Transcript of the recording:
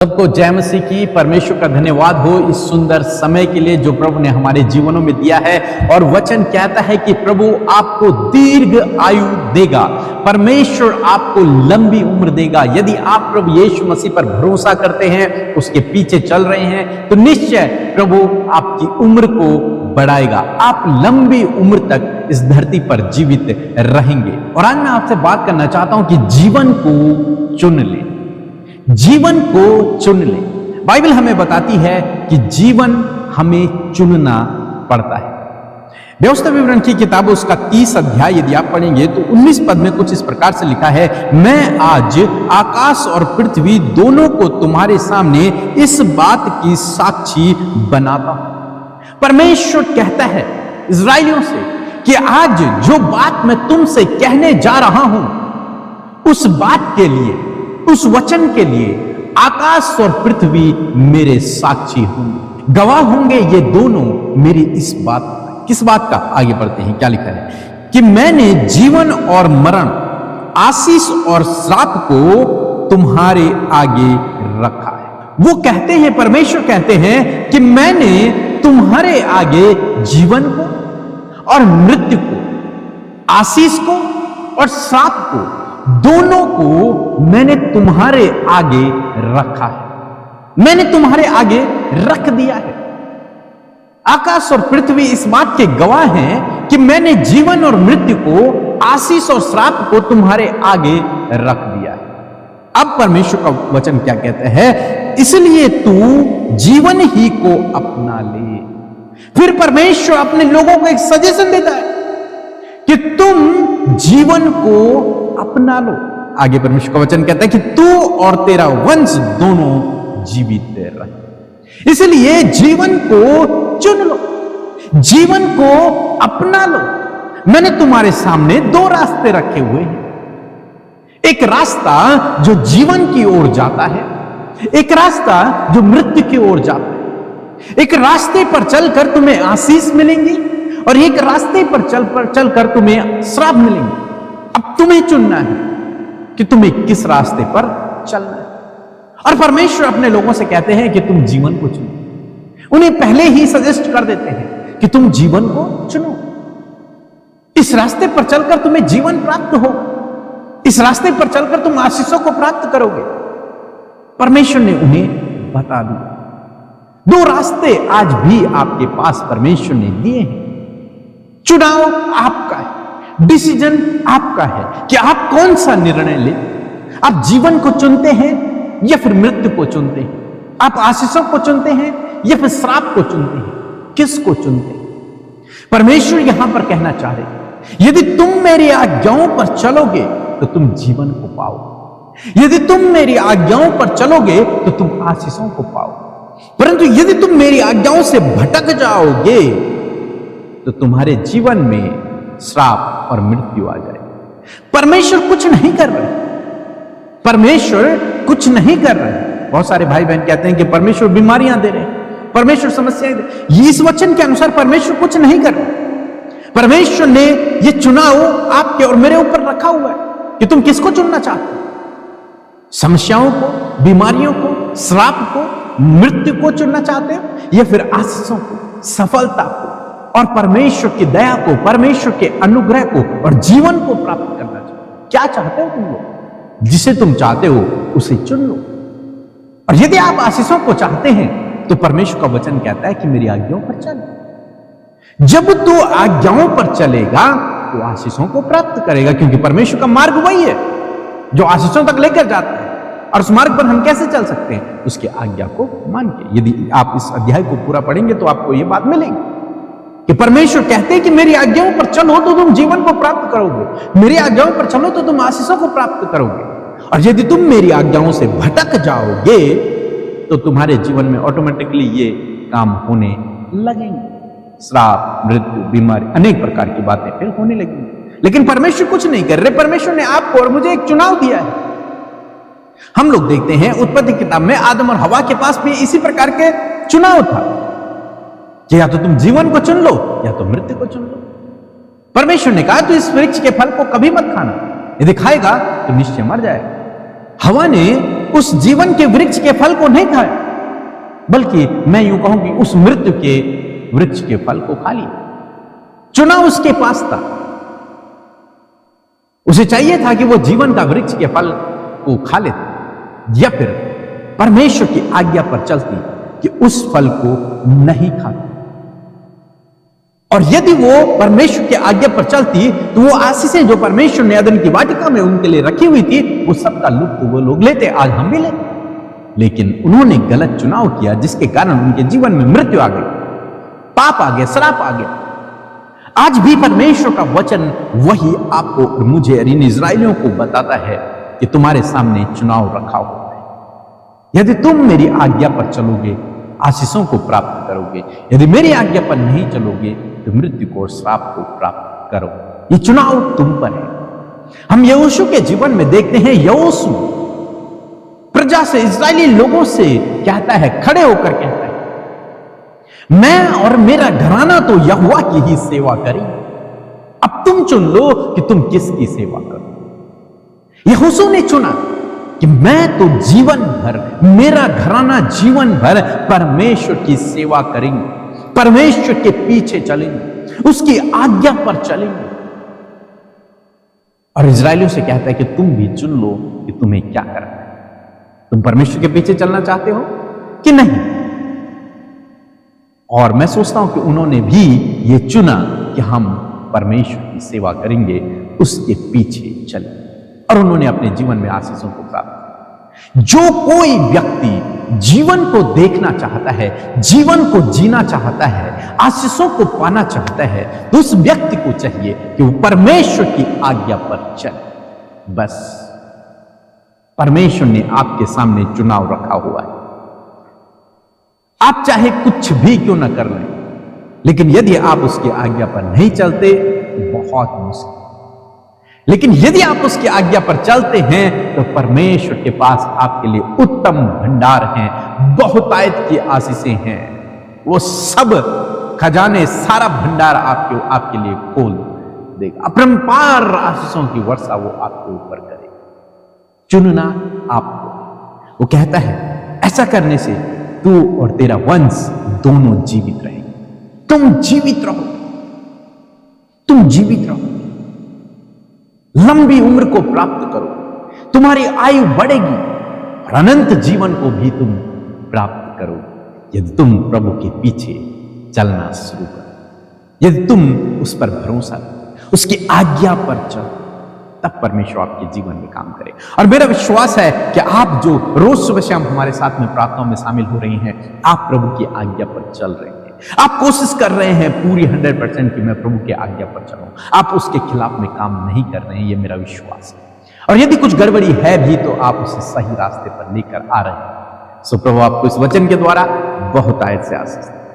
सबको जय मसीह की। परमेश्वर का धन्यवाद हो इस सुंदर समय के लिए जो प्रभु ने हमारे जीवनों में दिया है। और वचन कहता है कि प्रभु आपको दीर्घ आयु देगा, परमेश्वर आपको लंबी उम्र देगा। यदि आप प्रभु यीशु मसीह पर भरोसा करते हैं, उसके पीछे चल रहे हैं, तो निश्चय प्रभु आपकी उम्र को बढ़ाएगा। आप लंबी उम्र तक इस धरती पर जीवित रहेंगे। और आज मैं आपसे बात करना चाहता हूं कि जीवन को चुन ले, जीवन को चुन ले। बाइबल हमें बताती है कि जीवन हमें चुनना पड़ता है। व्यवस्था विवरण की किताब उसका 30 अध्याय यदि आप पढ़ेंगे तो 19 पद में कुछ इस प्रकार से लिखा है, मैं आज आकाश और पृथ्वी दोनों को तुम्हारे सामने इस बात की साक्षी बनाता हूं। परमेश्वर कहता है इस्राएलियों से कि आज जो बात मैं तुमसे कहने जा रहा हूं, उस बात के लिए, उस वचन के लिए आकाश और पृथ्वी मेरे साक्षी होंगे, गवाह होंगे। ये दोनों मेरी इस बात, किस बात का? आगे बढ़ते हैं, क्या लिखा है कि मैंने जीवन और मरण, आशीष और श्राप को तुम्हारे आगे रखा है। वो कहते हैं, परमेश्वर कहते हैं कि मैंने तुम्हारे आगे जीवन को और मृत्यु को, आशीष को और श्राप को, दोनों को मैंने तुम्हारे आगे रखा है, मैंने तुम्हारे आगे रख दिया है। आकाश और पृथ्वी इस बात के गवाह हैं कि मैंने जीवन और मृत्यु को, आशीष और श्राप को तुम्हारे आगे रख दिया है। अब परमेश्वर का वचन क्या कहता है? इसलिए तू जीवन ही को अपना ले। फिर परमेश्वर अपने लोगों को एक सजेशन देता है कि तुम जीवन को अपना लो। आगे परमेश्वर का वचन कहता है कि तू और तेरा वंश दोनों जीवित रहे। इसलिए जीवन को चुन लो, जीवन को अपना लो। मैंने तुम्हारे सामने दो रास्ते रखे हुए हैं। एक रास्ता जो जीवन की ओर जाता है, एक रास्ता जो मृत्यु की ओर जाता है। एक रास्ते पर चलकर तुम्हें आशीष मिलेंगी और एक रास्ते पर चलकर तुम्हें श्राप मिलेंगे। अब तुम्हें चुनना है कि तुम्हें किस रास्ते पर चलना है। और परमेश्वर अपने लोगों से कहते हैं कि तुम जीवन को चुनो। उन्हें पहले ही सजेस्ट कर देते हैं कि तुम जीवन को चुनो। इस रास्ते पर चलकर तुम्हें जीवन प्राप्त होगा, इस रास्ते पर चलकर तुम आशीषों को प्राप्त करोगे। परमेश्वर ने उन्हें बता दिया। दो रास्ते आज भी आपके पास परमेश्वर ने दिए हैं। चुनाव आपका है, डिसीजन आपका है कि आप कौन सा निर्णय ले। आप जीवन को चुनते हैं या फिर मृत्यु को चुनते हैं? आप आशीषों को चुनते हैं या फिर श्राप को चुनते हैं? किसको चुनते हैं? परमेश्वर यहां पर कहना चाह रहे हैं, यदि तुम मेरी आज्ञाओं पर चलोगे तो तुम जीवन को पाओगे। यदि तुम मेरी आज्ञाओं पर चलोगे तो तुम आशीषों को पाओगे। परंतु यदि तुम मेरी आज्ञाओं से भटक जाओगे तो तुम्हारे जीवन में श्राप और मृत्यु आ जाए। परमेश्वर कुछ नहीं कर रहे, परमेश्वर कुछ नहीं कर रहे। बहुत सारे भाई बहन कहते हैं कि परमेश्वर बीमारियां दे रहे हैं, परमेश्वर समस्याएं दे रहे हैं। इस वचन के अनुसार परमेश्वर कुछ नहीं कर रहे। परमेश्वर ने यह चुनाव आपके और मेरे ऊपर रखा हुआ है कि तुम किसको चुनना चाहते हो? समस्याओं को, बीमारियों को, श्राप को, मृत्यु को चुनना चाहते हो या फिर आशीषों को, सफलता को और परमेश्वर की दया को, परमेश्वर के अनुग्रह को और जीवन को प्राप्त करना चाहते हो? क्या चाहते हो तुम लोग? जिसे तुम चाहते हो उसे चुन लो। और यदि आप आशीषों को चाहते हैं तो परमेश्वर का वचन कहता है कि मेरी आज्ञाओं पर चल। जब तू आज्ञाओं पर चलेगा तो आशीषों को प्राप्त करेगा, क्योंकि परमेश्वर का मार्ग वही है जो आशीषों तक लेकर जाता है। और उस मार्ग पर हम कैसे चल सकते हैं? उसकी आज्ञा को मान के। यदि आप इस अध्याय को पूरा पढ़ेंगे तो आपको यह बात मिलेगी कि परमेश्वर कहते हैं कि मेरी आज्ञाओं पर चलो तो तुम जीवन को प्राप्त करोगे, मेरी आज्ञाओं पर चलो तो तुम आशीषों को प्राप्त करोगे। और यदि तुम मेरी आज्ञाओं से भटक जाओगे तो तुम्हारे जीवन में ऑटोमेटिकली ये काम होने लगेंगे। श्राप, मृत्यु, बीमारी, अनेक प्रकार की बातें फिर होने लगेंगी। लेकिन परमेश्वर कुछ नहीं कर रहे। परमेश्वर ने आपको और मुझे एक चुनाव दिया है। हम लोग देखते हैं उत्पत्ति किताब में आदम और हवा के पास भी इसी प्रकार के चुनाव था कि या तो तुम जीवन को चुन लो या तो मृत्यु को चुन लो। परमेश्वर ने कहा तू इस वृक्ष के फल को कभी मत खाना, यदि खाएगा तो निश्चय मर जाएगा। हवा ने उस जीवन के वृक्ष के फल को नहीं खाया, बल्कि मैं यूं कहूं कि उस मृत्यु के वृक्ष के फल को खा लिया। चुनाव उसके पास था। उसे चाहिए था कि वो जीवन का वृक्ष के फल को खा लेती, या फिर परमेश्वर की आज्ञा पर चलती कि उस फल को नहीं खाती। और यदि वो परमेश्वर की आज्ञा पर चलती तो वो आशीषें जो परमेश्वर ने अदन की वाटिका में उनके लिए रखी हुई थी, वो सबका लुत्फ वो लोग लेते, आज हम भी लेते। लेकिन उन्होंने गलत चुनाव किया, जिसके कारण उनके जीवन में मृत्यु आ गई, पाप आ गया, श्राप आ गया। आज भी परमेश्वर का वचन वही आपको और मुझे और इन इजराइलियों को बताता है कि तुम्हारे सामने चुनाव रखा हुआ है। यदि तुम मेरी आज्ञा पर चलोगे, आशीषों को प्राप्त करोगे। यदि मेरी आज्ञा पर नहीं चलोगे तो मृत्यु को और श्राप को प्राप्त करो। ये चुनाव तुम पर है। हम यहोशू के जीवन में देखते हैं, यहोशू प्रजा से, इस्राएली लोगों से कहता है, खड़े होकर कहता है, मैं और मेरा घराना तो यहोवा की ही सेवा करें। अब तुम चुन लो कि तुम किसकी सेवा करो। यहोशू ने चुना कि मैं तो जीवन भर, मेरा घराना जीवन भर परमेश्वर की सेवा करेंगे, परमेश्वर के पीछे चलेंगे, उसकी आज्ञा पर चलेंगे। और इजरायलियों से कहता है कि तुम भी चुन लो कि तुम्हें क्या करना है। तुम परमेश्वर के पीछे चलना चाहते हो कि नहीं? और मैं सोचता हूं कि उन्होंने भी ये चुना कि हम परमेश्वर की सेवा करेंगे, उसके पीछे चलें, और उन्होंने अपने जीवन में आशीषों को प्राप्त किया। जो कोई व्यक्ति जीवन को देखना चाहता है, जीवन को जीना चाहता है, आशीषों को पाना चाहता है, तो उस व्यक्ति को चाहिए कि वो परमेश्वर की आज्ञा पर चले। बस परमेश्वर ने आपके सामने चुनाव रखा हुआ है। आप चाहे कुछ भी क्यों ना कर लें, लेकिन यदि आप उसकी आज्ञा पर नहीं चलते, बहुत मुश्किल। लेकिन यदि आप उसकी आज्ञा पर चलते हैं तो परमेश्वर के पास आपके लिए उत्तम भंडार हैं, बहुतायत की आशीषें हैं। वो सब खजाने, सारा भंडार आपके लिए खोल देगा। अपरंपार आशीषों की वर्षा वो आपके ऊपर करेगा। चुनना आपको। वो कहता है, ऐसा करने से तू और तेरा वंश दोनों जीवित रहेंगे। तुम जीवित रहो, तुम जीवित रहो, लंबी उम्र को प्राप्त करो, तुम्हारी आयु बढ़ेगी और अनंत जीवन को भी तुम प्राप्त करो यदि तुम प्रभु के पीछे चलना शुरू करो, यदि तुम उस पर भरोसा करो, उसकी आज्ञा पर चलो, तब परमेश्वर आपके जीवन में काम करे। और मेरा विश्वास है कि आप जो रोज सुबह शाम हमारे साथ में प्रार्थनाओं में शामिल हो रही हैं, आप प्रभु की आज्ञा पर चल रहे हैं। आप कोशिश कर रहे हैं पूरी 100% कि मैं प्रभु की आज्ञा पर चलूं। आप उसके खिलाफ में काम नहीं कर रहे हैं, ये मेरा विश्वास है। और यदि कुछ गड़बड़ी है भी तो आप उसे सही रास्ते पर लेकर आ रहे हैं। सो प्रभु आपको इस वचन के द्वारा बहुत आयत से आशीष